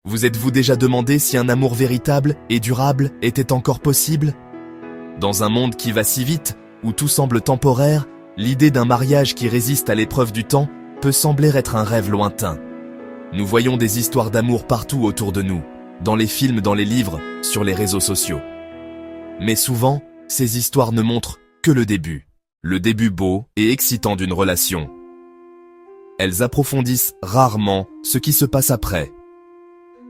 Vous êtes-vous déjà demandé si un amour véritable et durable était encore possible? Dans un monde qui va si vite, où tout semble temporaire, l'idée d'un mariage qui résiste à l'épreuve du temps peut sembler être un rêve lointain. Nous voyons des histoires d'amour partout autour de nous, dans les films, dans les livres, sur les réseaux sociaux. Mais souvent, ces histoires ne montrent que le début beau et excitant d'une relation. Elles approfondissent rarement ce qui se passe après.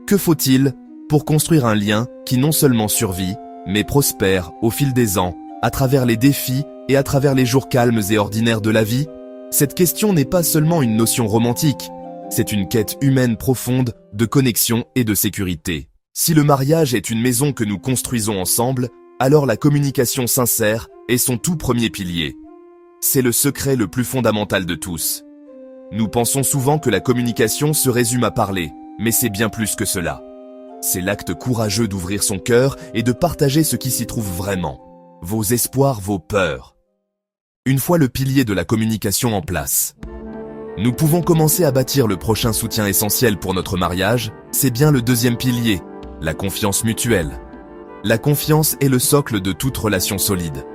Que faut-il pour construire un lien qui non seulement survit, mais prospère au fil des ans, à travers les défis et à travers les jours calmes et ordinaires de la vie? Cette question n'est pas seulement une notion romantique, c'est une quête humaine profonde de connexion et de sécurité. Si le mariage est une maison que nous construisons ensemble, alors la communication sincère est son tout premier pilier. C'est le secret le plus fondamental de tous. Nous pensons souvent que la communication se résume à parler, mais c'est bien plus que cela. C'est l'acte courageux d'ouvrir son cœur et de partager ce qui s'y trouve vraiment. Vos espoirs, vos peurs. Une fois le pilier de la communication en place, nous pouvons commencer à bâtir le prochain soutien essentiel pour notre mariage, c'est bien le deuxième pilier, la confiance mutuelle. La confiance est le socle de toute relation solide.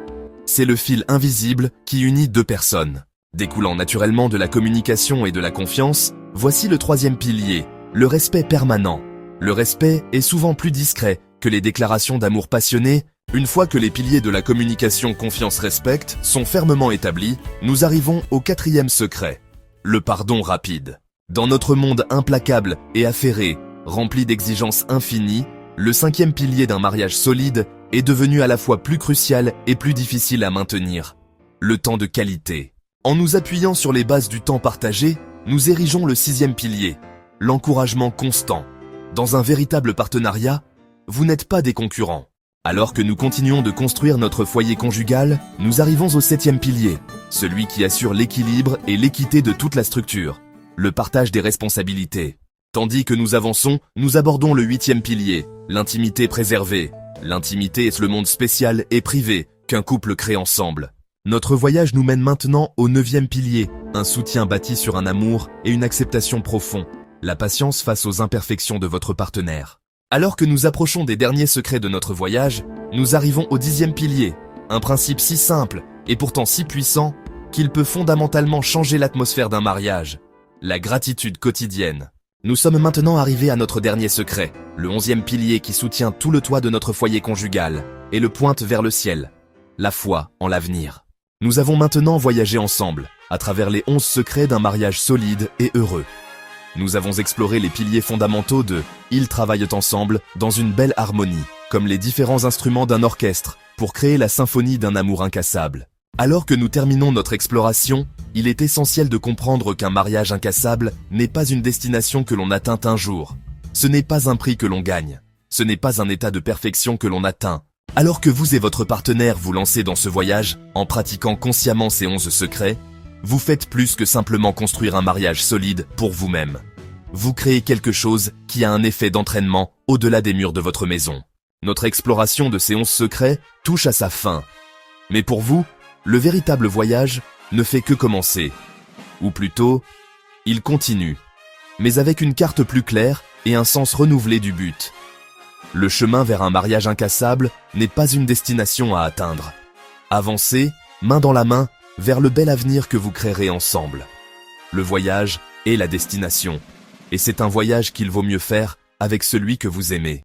C'est le fil invisible qui unit deux personnes. Découlant naturellement de la communication et de la confiance, voici le troisième pilier, le respect permanent. Le respect est souvent plus discret que les déclarations d'amour passionnées. Une fois que les piliers de la communication confiance-respect sont fermement établis, nous arrivons au quatrième secret, le pardon rapide. Dans notre monde implacable et affairé, rempli d'exigences infinies, le cinquième pilier d'un mariage solide est devenu à la fois plus crucial et plus difficile à maintenir. Le temps de qualité. En nous appuyant sur les bases du temps partagé, nous érigeons le sixième pilier, l'encouragement constant. Dans un véritable partenariat, vous n'êtes pas des concurrents. Alors que nous continuons de construire notre foyer conjugal, nous arrivons au septième pilier, celui qui assure l'équilibre et l'équité de toute la structure, le partage des responsabilités. Tandis que nous avançons, nous abordons le huitième pilier, l'intimité préservée. L'intimité est le monde spécial et privé qu'un couple crée ensemble. Notre voyage nous mène maintenant au neuvième pilier, un soutien bâti sur un amour et une acceptation profonde, la patience face aux imperfections de votre partenaire. Alors que nous approchons des derniers secrets de notre voyage, nous arrivons au dixième pilier, un principe si simple et pourtant si puissant qu'il peut fondamentalement changer l'atmosphère d'un mariage, la gratitude quotidienne. Nous sommes maintenant arrivés à notre dernier secret, le onzième pilier qui soutient tout le toit de notre foyer conjugal et le pointe vers le ciel, la foi en l'avenir. Nous avons maintenant voyagé ensemble, à travers les 11 secrets d'un mariage solide et heureux. Nous avons exploré les piliers fondamentaux de « Ils travaillent ensemble dans une belle harmonie », comme les différents instruments d'un orchestre, pour créer la symphonie d'un amour incassable. Alors que nous terminons notre exploration, il est essentiel de comprendre qu'un mariage incassable n'est pas une destination que l'on atteint un jour. Ce n'est pas un prix que l'on gagne. Ce n'est pas un état de perfection que l'on atteint. Alors que vous et votre partenaire vous lancez dans ce voyage, en pratiquant consciemment ces 11 secrets, vous faites plus que simplement construire un mariage solide pour vous-même. Vous créez quelque chose qui a un effet d'entraînement au-delà des murs de votre maison. Notre exploration de ces 11 secrets touche à sa fin. Mais pour vous, le véritable voyage ne fait que commencer. Ou plutôt, il continue. Mais avec une carte plus claire et un sens renouvelé du but. Le chemin vers un mariage incassable n'est pas une destination à atteindre. Avancez, main dans la main, vers le bel avenir que vous créerez ensemble. Le voyage est la destination. Et c'est un voyage qu'il vaut mieux faire avec celui que vous aimez.